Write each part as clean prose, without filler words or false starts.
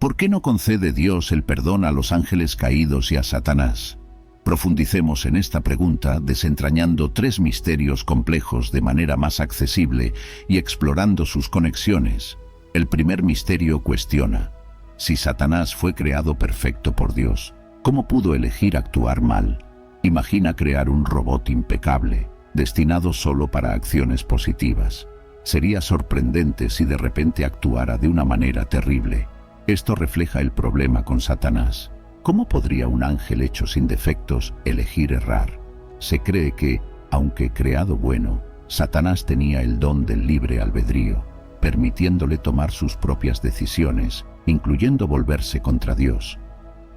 ¿Por qué no concede Dios el perdón a los ángeles caídos y a Satanás? Profundicemos en esta pregunta desentrañando tres misterios complejos de manera más accesible y explorando sus conexiones. El primer misterio cuestiona: si Satanás fue creado perfecto por Dios, ¿cómo pudo elegir actuar mal? Imagina crear un robot impecable, destinado solo para acciones positivas. Sería sorprendente si de repente actuara de una manera terrible. Esto refleja el problema con Satanás. ¿Cómo podría un ángel hecho sin defectos elegir errar? Se cree que, aunque creado bueno, Satanás tenía el don del libre albedrío, permitiéndole tomar sus propias decisiones, incluyendo volverse contra Dios.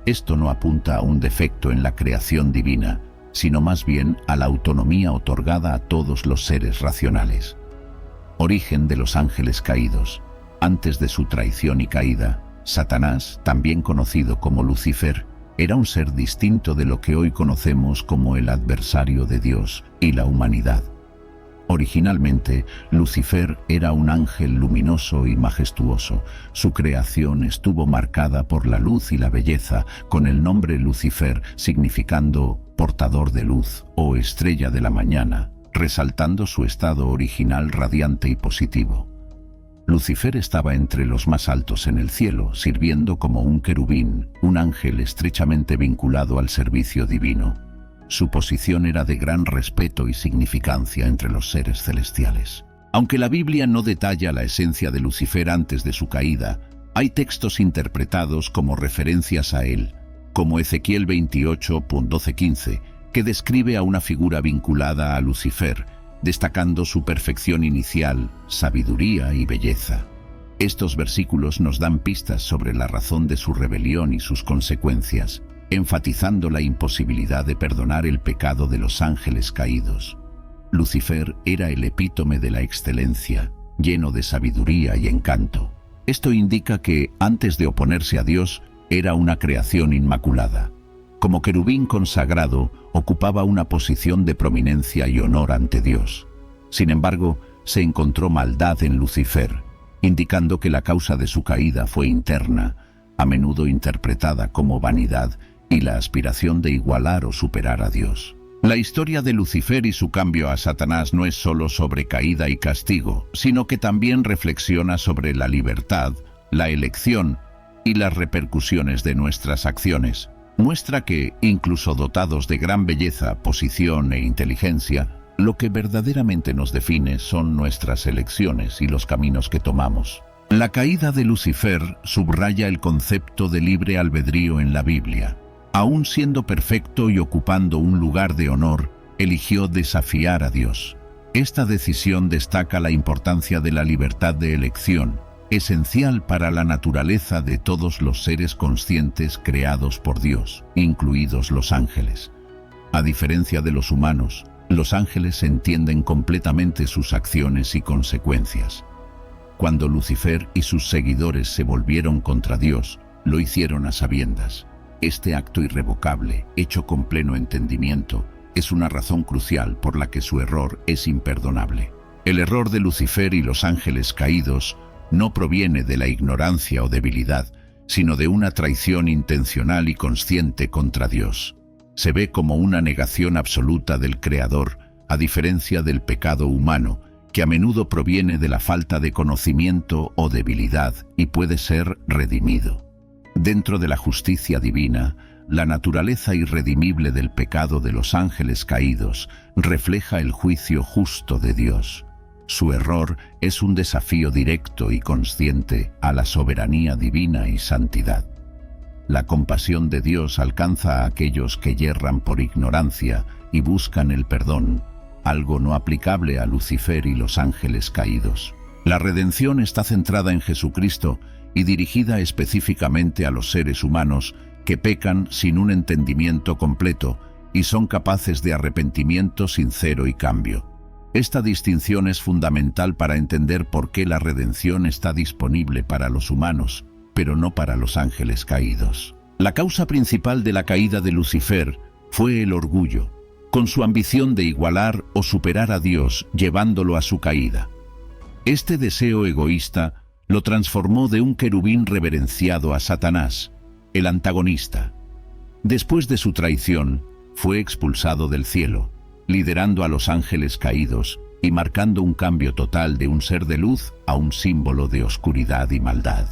Esto no apunta a un defecto en la creación divina, sino más bien a la autonomía otorgada a todos los seres racionales. Origen de los ángeles caídos. Antes de su traición y caída, Satanás, también conocido como Lucifer, era un ser distinto de lo que hoy conocemos como el adversario de Dios y la humanidad. Originalmente, Lucifer era un ángel luminoso y majestuoso. Su creación estuvo marcada por la luz y la belleza, con el nombre Lucifer significando portador de luz o estrella de la mañana, resaltando su estado original radiante y positivo. Lucifer estaba entre los más altos en el cielo, sirviendo como un querubín, un ángel estrechamente vinculado al servicio divino. Su posición era de gran respeto y significancia entre los seres celestiales. Aunque la Biblia no detalla la esencia de Lucifer antes de su caída, hay textos interpretados como referencias a él, como Ezequiel 28:12-15, que describe a una figura vinculada a Lucifer, destacando su perfección inicial, sabiduría y belleza. Estos versículos nos dan pistas sobre la razón de su rebelión y sus consecuencias, enfatizando la imposibilidad de perdonar el pecado de los ángeles caídos. Lucifer era el epítome de la excelencia, lleno de sabiduría y encanto. Esto indica que, antes de oponerse a Dios, era una creación inmaculada. Como querubín consagrado, ocupaba una posición de prominencia y honor ante Dios. Sin embargo, se encontró maldad en Lucifer, indicando que la causa de su caída fue interna, a menudo interpretada como vanidad y la aspiración de igualar o superar a Dios. La historia de Lucifer y su cambio a Satanás no es solo sobre caída y castigo, sino que también reflexiona sobre la libertad, la elección y las repercusiones de nuestras acciones. Muestra que, incluso dotados de gran belleza, posición e inteligencia, lo que verdaderamente nos define son nuestras elecciones y los caminos que tomamos. La caída de Lucifer subraya el concepto de libre albedrío en la Biblia. Aún siendo perfecto y ocupando un lugar de honor, eligió desafiar a Dios. Esta decisión destaca la importancia de la libertad de elección, esencial para la naturaleza de todos los seres conscientes creados por Dios, incluidos los ángeles. A diferencia de los humanos, los ángeles entienden completamente sus acciones y consecuencias. Cuando Lucifer y sus seguidores se volvieron contra Dios, lo hicieron a sabiendas. Este acto irrevocable, hecho con pleno entendimiento, es una razón crucial por la que su error es imperdonable. El error de Lucifer y los ángeles caídos no proviene de la ignorancia o debilidad, sino de una traición intencional y consciente contra Dios. Se ve como una negación absoluta del Creador, a diferencia del pecado humano, que a menudo proviene de la falta de conocimiento o debilidad y puede ser redimido. Dentro de la justicia divina, la naturaleza irredimible del pecado de los ángeles caídos refleja el juicio justo de Dios. Su error es un desafío directo y consciente a la soberanía divina y santidad. La compasión de Dios alcanza a aquellos que yerran por ignorancia y buscan el perdón, algo no aplicable a Lucifer y los ángeles caídos. La redención está centrada en Jesucristo y dirigida específicamente a los seres humanos que pecan sin un entendimiento completo y son capaces de arrepentimiento sincero y cambio. Esta distinción es fundamental para entender por qué la redención está disponible para los humanos, pero no para los ángeles caídos. La causa principal de la caída de Lucifer fue el orgullo, con su ambición de igualar o superar a Dios, llevándolo a su caída. Este deseo egoísta Lo transformó de un querubín reverenciado a Satanás, el antagonista. Después de su traición, fue expulsado del cielo, liderando a los ángeles caídos y marcando un cambio total de un ser de luz a un símbolo de oscuridad y maldad.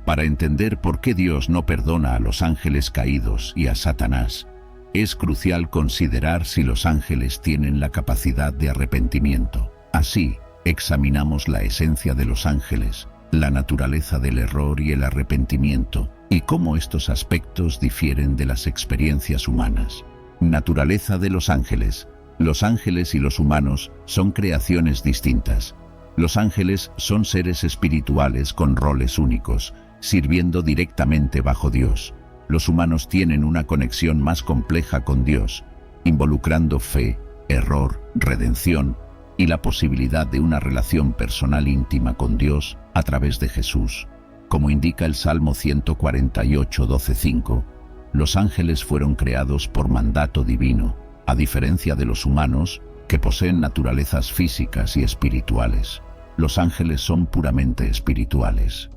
Para entender por qué Dios no perdona a los ángeles caídos y a Satanás, es crucial considerar si los ángeles tienen la capacidad de arrepentimiento. Así, examinamos la esencia de los ángeles, la naturaleza del error y el arrepentimiento, y cómo estos aspectos difieren de las experiencias humanas. Naturaleza de los ángeles. Los ángeles y los humanos son creaciones distintas. Los ángeles son seres espirituales con roles únicos, sirviendo directamente bajo Dios. Los humanos tienen una conexión más compleja con Dios, involucrando fe, error, redención y la posibilidad de una relación personal íntima con Dios a través de Jesús. Como indica el Salmo 148, 12:5, los ángeles fueron creados por mandato divino, a diferencia de los humanos, que poseen naturalezas físicas y espirituales. Los ángeles son puramente espirituales.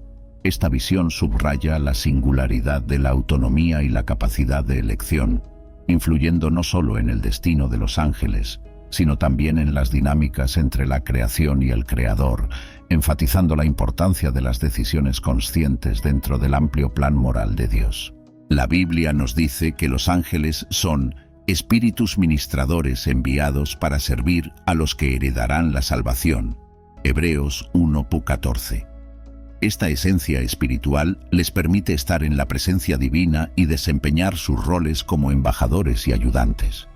Esta visión subraya la singularidad de la autonomía y la capacidad de elección, influyendo no solo en el destino de los ángeles, sino también en las dinámicas entre la creación y el Creador, enfatizando la importancia de las decisiones conscientes dentro del amplio plan moral de Dios. La Biblia nos dice que los ángeles son espíritus ministradores enviados para servir a los que heredarán la salvación. Hebreos 1:14. Esta esencia espiritual les permite estar en la presencia divina y desempeñar sus roles como embajadores y ayudantes.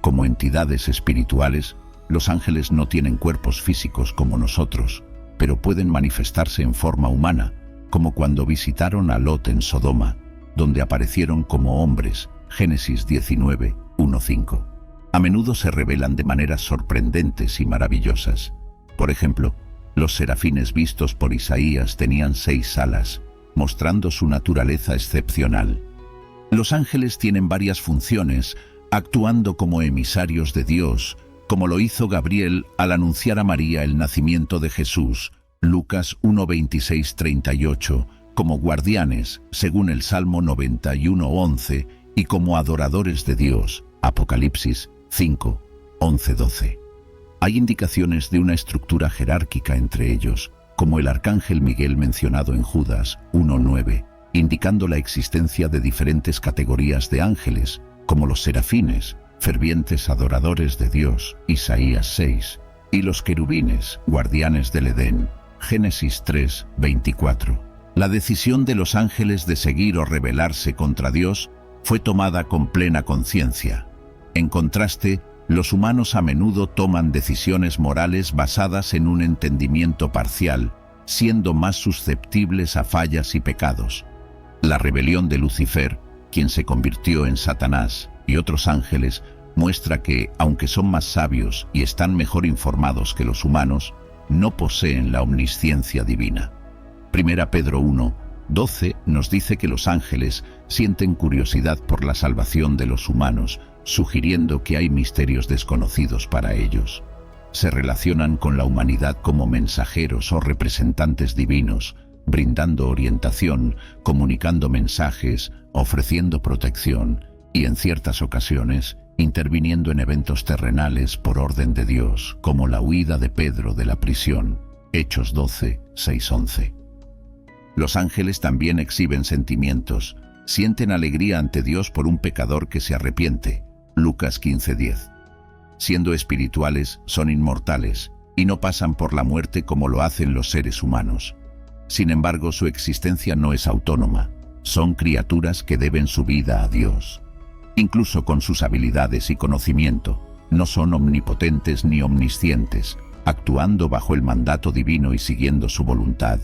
Como entidades espirituales, los ángeles no tienen cuerpos físicos como nosotros, pero pueden manifestarse en forma humana, como cuando visitaron a Lot en Sodoma, donde aparecieron como hombres, Génesis 19:1-5. A menudo se revelan de maneras sorprendentes y maravillosas. Por ejemplo, los serafines vistos por Isaías tenían 6 alas, mostrando su naturaleza excepcional. Los ángeles tienen varias funciones, actuando como emisarios de Dios, como lo hizo Gabriel al anunciar a María el nacimiento de Jesús, Lucas 1:26-38, como guardianes, según el Salmo 91:11, y como adoradores de Dios, Apocalipsis 5:11-12. Hay indicaciones de una estructura jerárquica entre ellos, como el arcángel Miguel mencionado en Judas 1:9, indicando la existencia de diferentes categorías de ángeles, como los serafines, fervientes adoradores de Dios, Isaías 6, y los querubines, guardianes del Edén, Génesis 3:24. La decisión de los ángeles de seguir o rebelarse contra Dios fue tomada con plena conciencia. En contraste, los humanos a menudo toman decisiones morales basadas en un entendimiento parcial, siendo más susceptibles a fallas y pecados. La rebelión de Lucifer, quien se convirtió en Satanás, y otros ángeles, muestra que, aunque son más sabios y están mejor informados que los humanos, no poseen la omnisciencia divina. 1 Pedro 1:12 nos dice que los ángeles sienten curiosidad por la salvación de los humanos, sugiriendo que hay misterios desconocidos para ellos. Se relacionan con la humanidad como mensajeros o representantes divinos, brindando orientación, comunicando mensajes, ofreciendo protección y, en ciertas ocasiones, interviniendo en eventos terrenales por orden de Dios, como la huida de Pedro de la prisión, Hechos 12:6-11. Los ángeles también exhiben sentimientos, sienten alegría ante Dios por un pecador que se arrepiente, Lucas 15:10. Siendo espirituales, son inmortales, y no pasan por la muerte como lo hacen los seres humanos. Sin embargo, su existencia no es autónoma, son criaturas que deben su vida a Dios. Incluso con sus habilidades y conocimiento, no son omnipotentes ni omniscientes, actuando bajo el mandato divino y siguiendo su voluntad.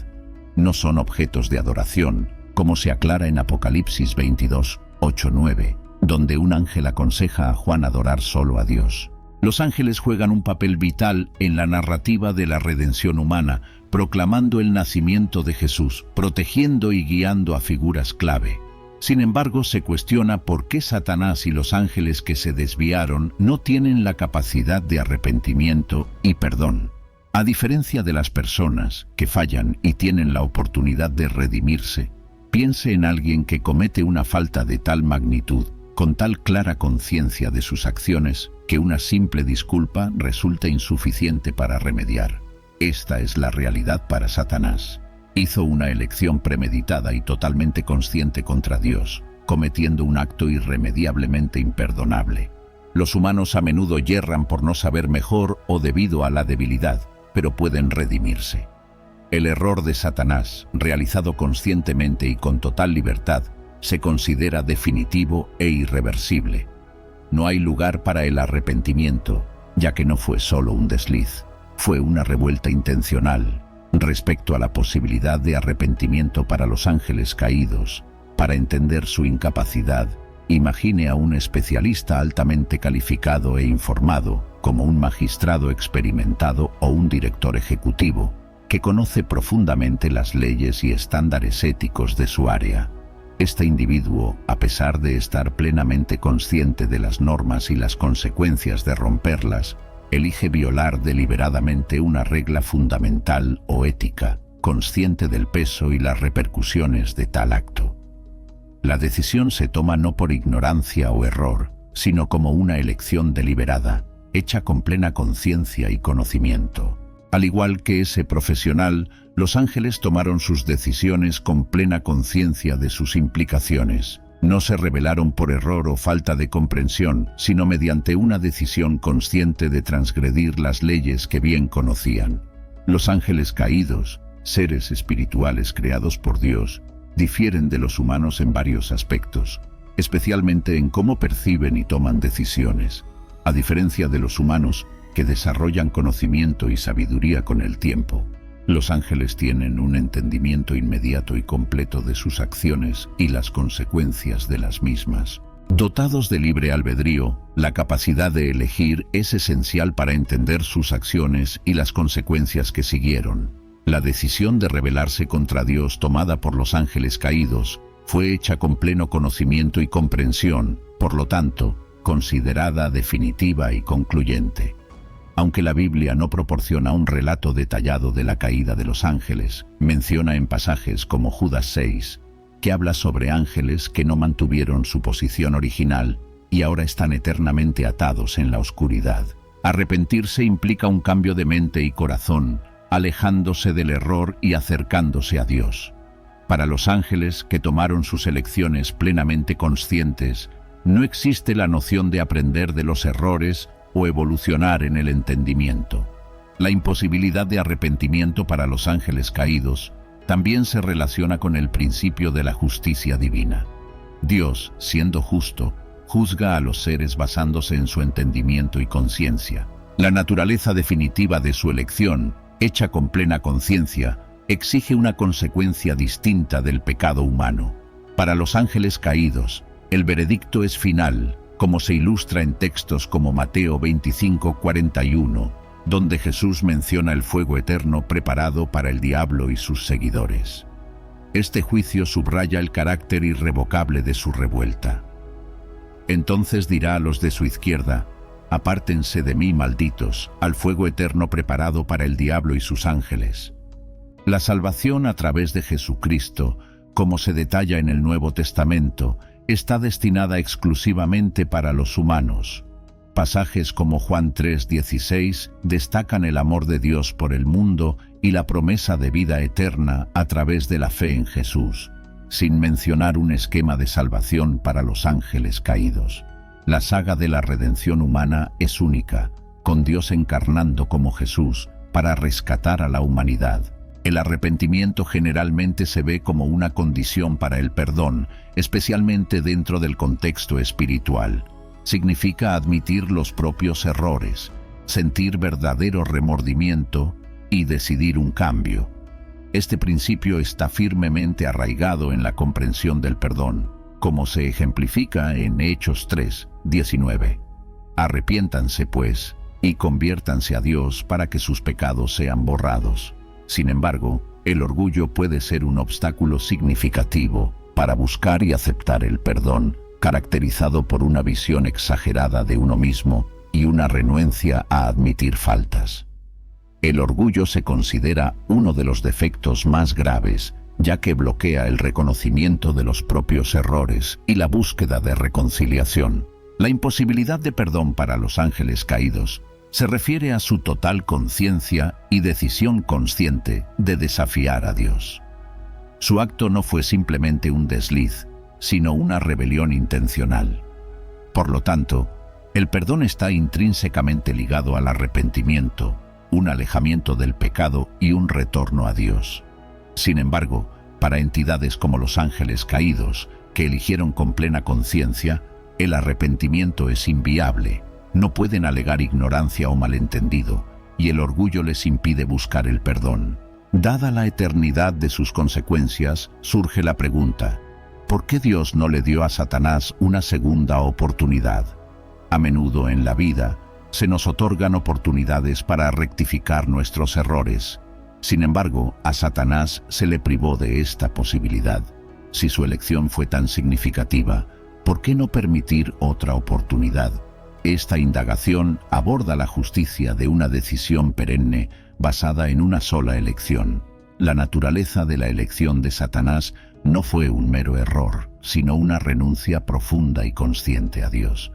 No son objetos de adoración, como se aclara en Apocalipsis 22:8-9, donde un ángel aconseja a Juan adorar solo a Dios. Los ángeles juegan un papel vital en la narrativa de la redención humana, proclamando el nacimiento de Jesús, protegiendo y guiando a figuras clave. Sin embargo, se cuestiona por qué Satanás y los ángeles que se desviaron no tienen la capacidad de arrepentimiento y perdón. A diferencia de las personas que fallan y tienen la oportunidad de redimirse, piense en alguien que comete una falta de tal magnitud, con tal clara conciencia de sus acciones, que una simple disculpa resulta insuficiente para remediar. Esta es la realidad para Satanás. Hizo una elección premeditada y totalmente consciente contra Dios, cometiendo un acto irremediablemente imperdonable. Los humanos a menudo yerran por no saber mejor o debido a la debilidad, pero pueden redimirse. El error de Satanás, realizado conscientemente y con total libertad, se considera definitivo e irreversible. No hay lugar para el arrepentimiento, ya que no fue solo un desliz, fue una revuelta intencional. Respecto a la posibilidad de arrepentimiento para los ángeles caídos, para entender su incapacidad, imagine a un especialista altamente calificado e informado, como un magistrado experimentado o un director ejecutivo, que conoce profundamente las leyes y estándares éticos de su área. Este individuo, a pesar de estar plenamente consciente de las normas y las consecuencias de romperlas, elige violar deliberadamente una regla fundamental o ética, consciente del peso y las repercusiones de tal acto. La decisión se toma no por ignorancia o error, sino como una elección deliberada, hecha con plena conciencia y conocimiento. Al igual que ese profesional, los ángeles tomaron sus decisiones con plena conciencia de sus implicaciones. No se rebelaron por error o falta de comprensión, sino mediante una decisión consciente de transgredir las leyes que bien conocían. Los ángeles caídos, seres espirituales creados por Dios, difieren de los humanos en varios aspectos, especialmente en cómo perciben y toman decisiones. A diferencia de los humanos, que desarrollan conocimiento y sabiduría con el tiempo, los ángeles tienen un entendimiento inmediato y completo de sus acciones y las consecuencias de las mismas. Dotados de libre albedrío, la capacidad de elegir es esencial para entender sus acciones y las consecuencias que siguieron. La decisión de rebelarse contra Dios tomada por los ángeles caídos fue hecha con pleno conocimiento y comprensión, por lo tanto, considerada definitiva y concluyente. Aunque la Biblia no proporciona un relato detallado de la caída de los ángeles, menciona en pasajes como Judas 6, que habla sobre ángeles que no mantuvieron su posición original y ahora están eternamente atados en la oscuridad. Arrepentirse implica un cambio de mente y corazón, alejándose del error y acercándose a Dios. Para los ángeles que tomaron sus elecciones plenamente conscientes, no existe la noción de aprender de los errores o evolucionar en el entendimiento. La imposibilidad de arrepentimiento para los ángeles caídos también se relaciona con el principio de la justicia divina. Dios, siendo justo, juzga a los seres basándose en su entendimiento y conciencia. La naturaleza definitiva de su elección, hecha con plena conciencia, exige una consecuencia distinta del pecado humano. Para los ángeles caídos, el veredicto es final, como se ilustra en textos como Mateo 25:41, donde Jesús menciona el fuego eterno preparado para el diablo y sus seguidores. Este juicio subraya el carácter irrevocable de su revuelta. Entonces dirá a los de su izquierda: «Apártense de mí, malditos, al fuego eterno preparado para el diablo y sus ángeles». La salvación a través de Jesucristo, como se detalla en el Nuevo Testamento, está destinada exclusivamente para los humanos. Pasajes como Juan 3:16 destacan el amor de Dios por el mundo y la promesa de vida eterna a través de la fe en Jesús, sin mencionar un esquema de salvación para los ángeles caídos. La saga de la redención humana es única, con Dios encarnando como Jesús para rescatar a la humanidad. El arrepentimiento generalmente se ve como una condición para el perdón, especialmente dentro del contexto espiritual. Significa admitir los propios errores, sentir verdadero remordimiento y decidir un cambio. Este principio está firmemente arraigado en la comprensión del perdón, como se ejemplifica en Hechos 3:19. Arrepiéntanse, pues, y conviértanse a Dios para que sus pecados sean borrados. Sin embargo, el orgullo puede ser un obstáculo significativo para buscar y aceptar el perdón, caracterizado por una visión exagerada de uno mismo y una renuencia a admitir faltas. El orgullo se considera uno de los defectos más graves, ya que bloquea el reconocimiento de los propios errores y la búsqueda de reconciliación. La imposibilidad de perdón para los ángeles caídos se refiere a su total conciencia y decisión consciente de desafiar a Dios. Su acto no fue simplemente un desliz, sino una rebelión intencional. Por lo tanto, el perdón está intrínsecamente ligado al arrepentimiento, un alejamiento del pecado y un retorno a Dios. Sin embargo, para entidades como los ángeles caídos, que eligieron con plena conciencia, el arrepentimiento es inviable. No pueden alegar ignorancia o malentendido, y el orgullo les impide buscar el perdón. Dada la eternidad de sus consecuencias, surge la pregunta: ¿por qué Dios no le dio a Satanás una segunda oportunidad? A menudo en la vida, se nos otorgan oportunidades para rectificar nuestros errores. Sin embargo, a Satanás se le privó de esta posibilidad. Si su elección fue tan significativa, ¿por qué no permitir otra oportunidad? Esta indagación aborda la justicia de una decisión perenne basada en una sola elección. La naturaleza de la elección de Satanás no fue un mero error, sino una renuncia profunda y consciente a Dios.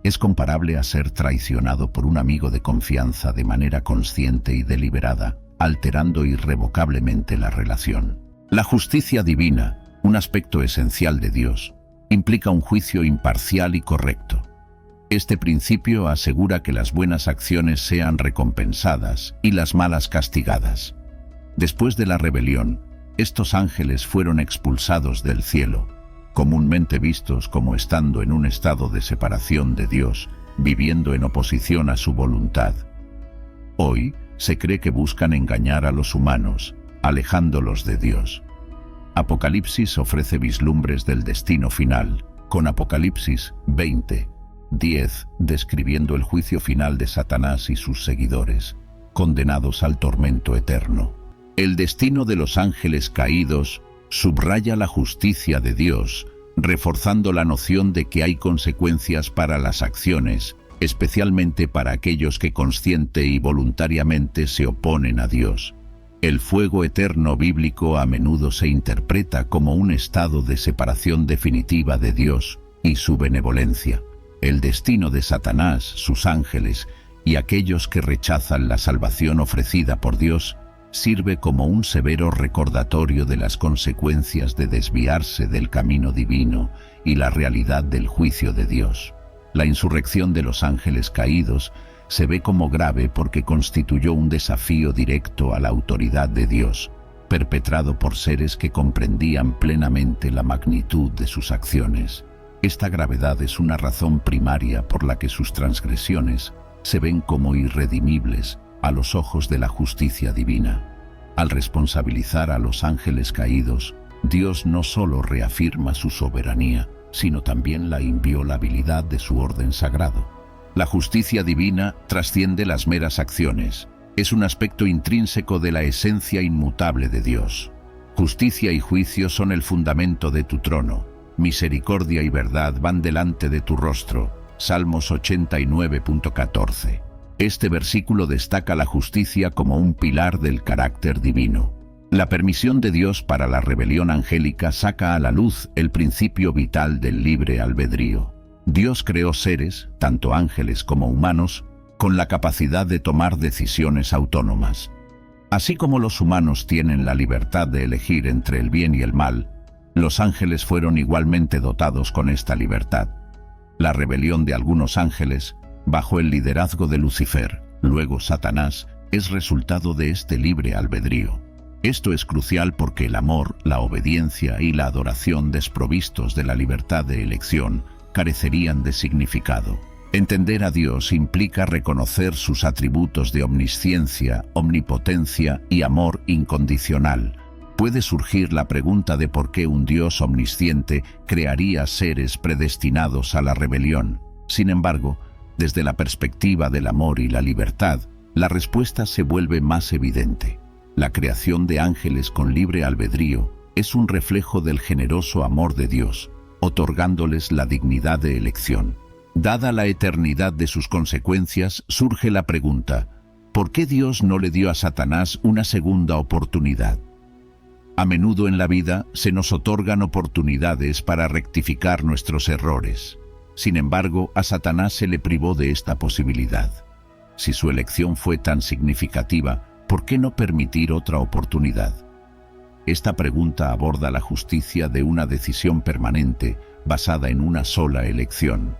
Es comparable a ser traicionado por un amigo de confianza de manera consciente y deliberada, alterando irrevocablemente la relación. La justicia divina, un aspecto esencial de Dios, implica un juicio imparcial y correcto. Este principio asegura que las buenas acciones sean recompensadas y las malas castigadas. Después de la rebelión, estos ángeles fueron expulsados del cielo, comúnmente vistos como estando en un estado de separación de Dios, viviendo en oposición a su voluntad. Hoy, se cree que buscan engañar a los humanos, alejándolos de Dios. Apocalipsis ofrece vislumbres del destino final, con Apocalipsis 20:10 describiendo el juicio final de Satanás y sus seguidores, condenados al tormento eterno. El destino de los ángeles caídos subraya la justicia de Dios, reforzando la noción de que hay consecuencias para las acciones, especialmente para aquellos que consciente y voluntariamente se oponen a Dios. El fuego eterno bíblico a menudo se interpreta como un estado de separación definitiva de Dios y su benevolencia. El destino de Satanás, sus ángeles y aquellos que rechazan la salvación ofrecida por Dios sirve como un severo recordatorio de las consecuencias de desviarse del camino divino y la realidad del juicio de Dios. La insurrección de los ángeles caídos se ve como grave porque constituyó un desafío directo a la autoridad de Dios, perpetrado por seres que comprendían plenamente la magnitud de sus acciones. Esta gravedad es una razón primaria por la que sus transgresiones se ven como irredimibles a los ojos de la justicia divina. Al responsabilizar a los ángeles caídos, Dios no solo reafirma su soberanía, sino también la inviolabilidad de su orden sagrado. La justicia divina trasciende las meras acciones. Es un aspecto intrínseco de la esencia inmutable de Dios. Justicia y juicio son el fundamento de tu trono. Misericordia y verdad van delante de tu rostro. Salmos 89:14. Este versículo destaca la justicia como un pilar del carácter divino. La permisión de Dios para la rebelión angélica saca a la luz el principio vital del libre albedrío. Dios creó seres, tanto ángeles como humanos, con la capacidad de tomar decisiones autónomas. Así como los humanos tienen la libertad de elegir entre el bien y el mal, los ángeles fueron igualmente dotados con esta libertad. La rebelión de algunos ángeles, bajo el liderazgo de Lucifer, luego Satanás, es resultado de este libre albedrío. Esto es crucial porque el amor, la obediencia y la adoración desprovistos de la libertad de elección carecerían de significado. Entender a Dios implica reconocer sus atributos de omnisciencia, omnipotencia y amor incondicional. Puede surgir la pregunta de por qué un Dios omnisciente crearía seres predestinados a la rebelión. Sin embargo, desde la perspectiva del amor y la libertad, la respuesta se vuelve más evidente. La creación de ángeles con libre albedrío es un reflejo del generoso amor de Dios, otorgándoles la dignidad de elección. Dada la eternidad de sus consecuencias, surge la pregunta: ¿Por qué Dios no le dio a Satanás una segunda oportunidad? A menudo en la vida se nos otorgan oportunidades para rectificar nuestros errores. Sin embargo, a Satanás se le privó de esta posibilidad. Si su elección fue tan significativa, ¿por qué no permitir otra oportunidad? Esta pregunta aborda la justicia de una decisión permanente basada en una sola elección.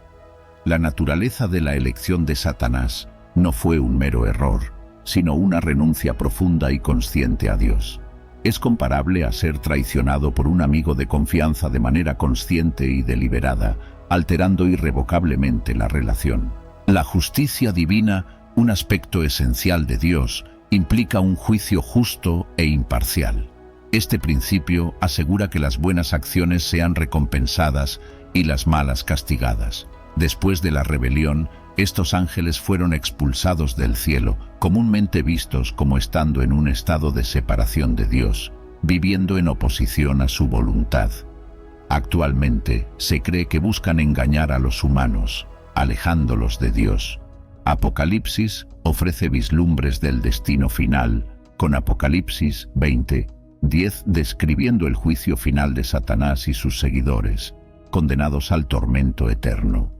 La naturaleza de la elección de Satanás no fue un mero error, sino una renuncia profunda y consciente a Dios. Es comparable a ser traicionado por un amigo de confianza de manera consciente y deliberada, alterando irrevocablemente la relación. La justicia divina, un aspecto esencial de Dios, implica un juicio justo e imparcial. Este principio asegura que las buenas acciones sean recompensadas y las malas castigadas. Después de la rebelión, estos ángeles fueron expulsados del cielo, comúnmente vistos como estando en un estado de separación de Dios, viviendo en oposición a su voluntad. Actualmente se cree que buscan engañar a los humanos, alejándolos de Dios. Apocalipsis ofrece vislumbres del destino final, con Apocalipsis 20:10 describiendo el juicio final de Satanás y sus seguidores, condenados al tormento eterno.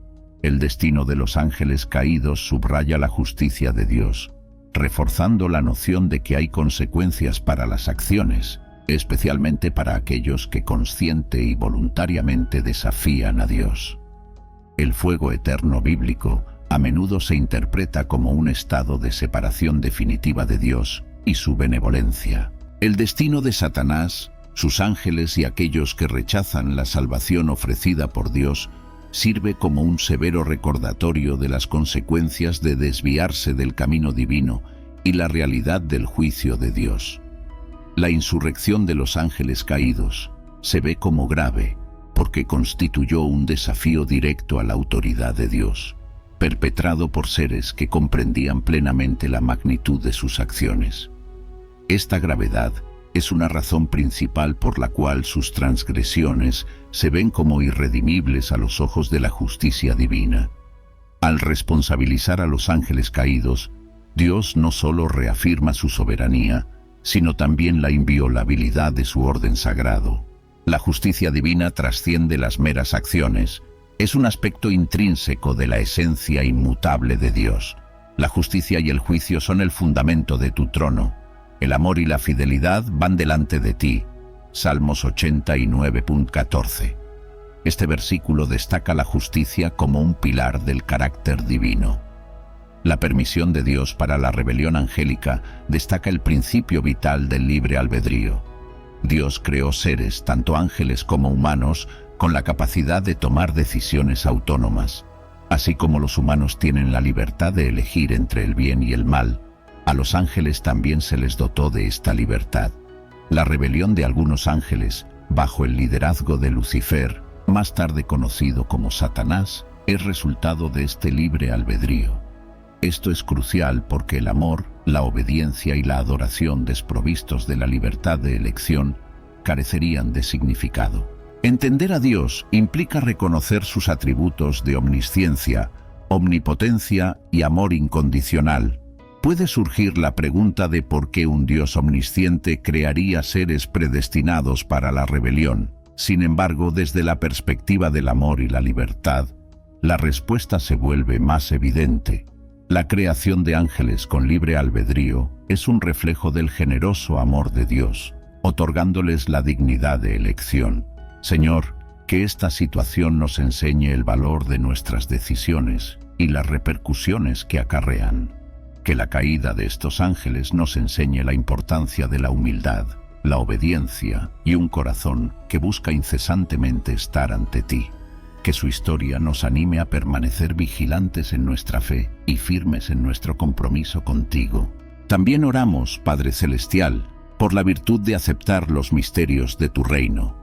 El destino de los ángeles caídos subraya la justicia de Dios, reforzando la noción de que hay consecuencias para las acciones, especialmente para aquellos que consciente y voluntariamente desafían a Dios. El fuego eterno bíblico a menudo se interpreta como un estado de separación definitiva de Dios y su benevolencia. El destino de Satanás, sus ángeles y aquellos que rechazan la salvación ofrecida por Dios sirve como un severo recordatorio de las consecuencias de desviarse del camino divino y la realidad del juicio de Dios. La insurrección de los ángeles caídos se ve como grave porque constituyó un desafío directo a la autoridad de Dios, perpetrado por seres que comprendían plenamente la magnitud de sus acciones. Esta gravedad es una razón principal por la cual sus transgresiones se ven como irredimibles a los ojos de la justicia divina. Al responsabilizar a los ángeles caídos, Dios no solo reafirma su soberanía, sino también la inviolabilidad de su orden sagrado. La justicia divina trasciende las meras acciones, es un aspecto intrínseco de la esencia inmutable de Dios. La justicia y el juicio son el fundamento de tu trono. El amor y la fidelidad van delante de ti. Salmos 89:14. Este versículo destaca la justicia como un pilar del carácter divino. La permisión de Dios para la rebelión angélica destaca el principio vital del libre albedrío. Dios creó seres, tanto ángeles como humanos, con la capacidad de tomar decisiones autónomas. Así como los humanos tienen la libertad de elegir entre el bien y el mal, a los ángeles también se les dotó de esta libertad. La rebelión de algunos ángeles, bajo el liderazgo de Lucifer, más tarde conocido como Satanás, es resultado de este libre albedrío. Esto es crucial porque el amor, la obediencia y la adoración desprovistos de la libertad de elección carecerían de significado. Entender a Dios implica reconocer sus atributos de omnisciencia, omnipotencia y amor incondicional. Puede surgir la pregunta de por qué un Dios omnisciente crearía seres predestinados para la rebelión. Sin embargo, desde la perspectiva del amor y la libertad, la respuesta se vuelve más evidente. La creación de ángeles con libre albedrío es un reflejo del generoso amor de Dios, otorgándoles la dignidad de elección. Señor, que esta situación nos enseñe el valor de nuestras decisiones y las repercusiones que acarrean. Que la caída de estos ángeles nos enseñe la importancia de la humildad, la obediencia y un corazón que busca incesantemente estar ante ti. Que su historia nos anime a permanecer vigilantes en nuestra fe y firmes en nuestro compromiso contigo. También oramos, Padre Celestial, por la virtud de aceptar los misterios de tu reino.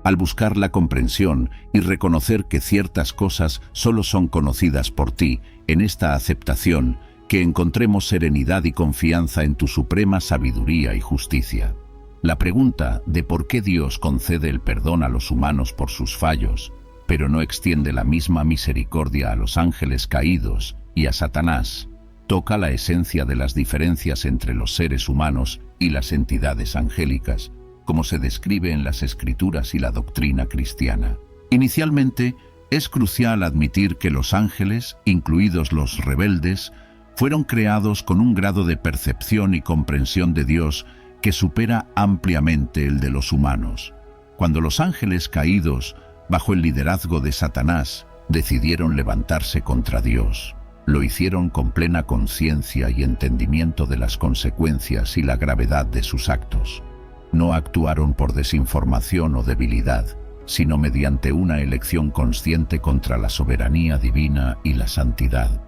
Al buscar la comprensión y reconocer que ciertas cosas solo son conocidas por ti, en esta aceptación, que encontremos serenidad y confianza en tu suprema sabiduría y justicia. La pregunta de por qué Dios concede el perdón a los humanos por sus fallos, pero no extiende la misma misericordia a los ángeles caídos y a Satanás, toca la esencia de las diferencias entre los seres humanos y las entidades angélicas, como se describe en las Escrituras y la doctrina cristiana. Inicialmente, es crucial admitir que los ángeles, incluidos los rebeldes, fueron creados con un grado de percepción y comprensión de Dios que supera ampliamente el de los humanos. Cuando los ángeles caídos, bajo el liderazgo de Satanás, decidieron levantarse contra Dios, lo hicieron con plena conciencia y entendimiento de las consecuencias y la gravedad de sus actos. No actuaron por desinformación o debilidad, sino mediante una elección consciente contra la soberanía divina y la santidad.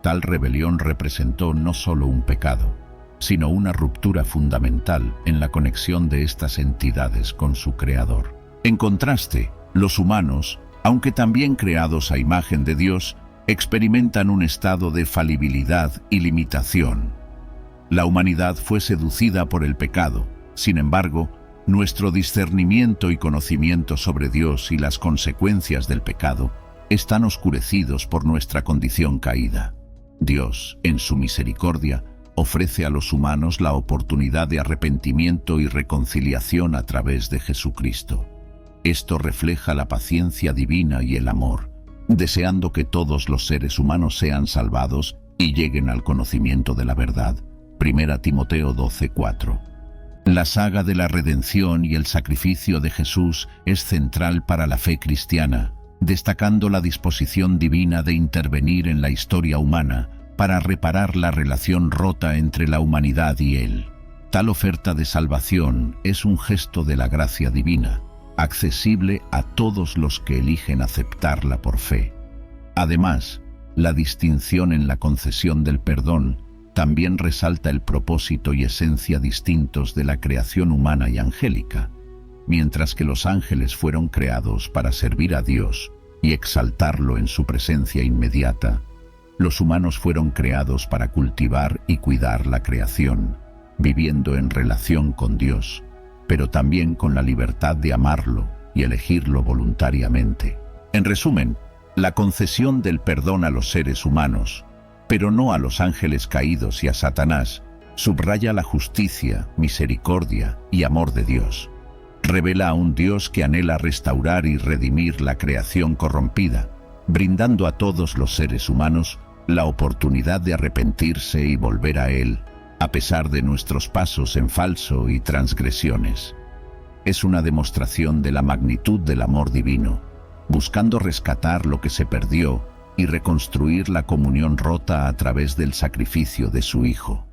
Tal rebelión representó no solo un pecado, sino una ruptura fundamental en la conexión de estas entidades con su Creador. En contraste, los humanos, aunque también creados a imagen de Dios, experimentan un estado de falibilidad y limitación. La humanidad fue seducida por el pecado. Sin embargo, nuestro discernimiento y conocimiento sobre Dios y las consecuencias del pecado están oscurecidos por nuestra condición caída. Dios, en su misericordia, ofrece a los humanos la oportunidad de arrepentimiento y reconciliación a través de Jesucristo. Esto refleja la paciencia divina y el amor, deseando que todos los seres humanos sean salvados y lleguen al conocimiento de la verdad. 1 Timoteo 12:4. La saga de la redención y el sacrificio de Jesús es central para la fe cristiana, destacando la disposición divina de intervenir en la historia humana para reparar la relación rota entre la humanidad y Él. Tal oferta de salvación es un gesto de la gracia divina, accesible a todos los que eligen aceptarla por fe. Además, la distinción en la concesión del perdón también resalta el propósito y esencia distintos de la creación humana y angélica. Mientras que los ángeles fueron creados para servir a Dios y exaltarlo en su presencia inmediata, los humanos fueron creados para cultivar y cuidar la creación, viviendo en relación con Dios, pero también con la libertad de amarlo y elegirlo voluntariamente. En resumen, la concesión del perdón a los seres humanos, pero no a los ángeles caídos y a Satanás, subraya la justicia, misericordia y amor de Dios. Revela a un Dios que anhela restaurar y redimir la creación corrompida, brindando a todos los seres humanos la oportunidad de arrepentirse y volver a Él, a pesar de nuestros pasos en falso y transgresiones. Es una demostración de la magnitud del amor divino, buscando rescatar lo que se perdió y reconstruir la comunión rota a través del sacrificio de su Hijo.